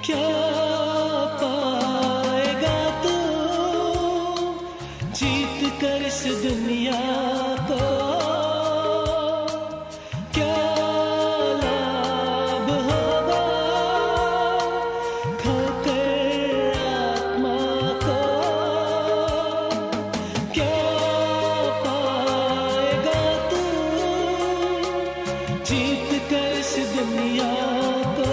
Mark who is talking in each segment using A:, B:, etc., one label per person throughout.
A: क्या पाएगा तू जीत कर इस दुनिया को? क्या लाभ होगा खोकर आत्मा को? क्या पाएगा तू जीत कर इस दुनिया को?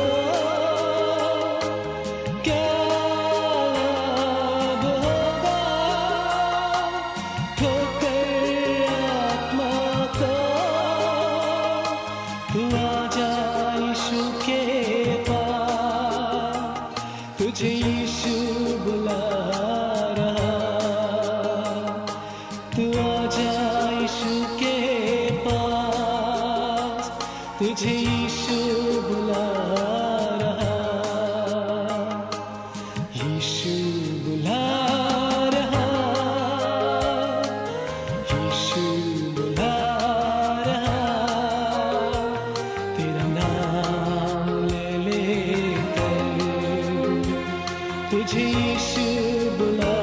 A: तू आजा यीशु के पास, तुझे यीशु बुला रहा। तू आजा यीशु के पास, तुझे यीशु बुला रहा। यीशु बुला रहा, यीशु बुला रहा। तेरा नाम ले लेकर तुझे यीशु बुला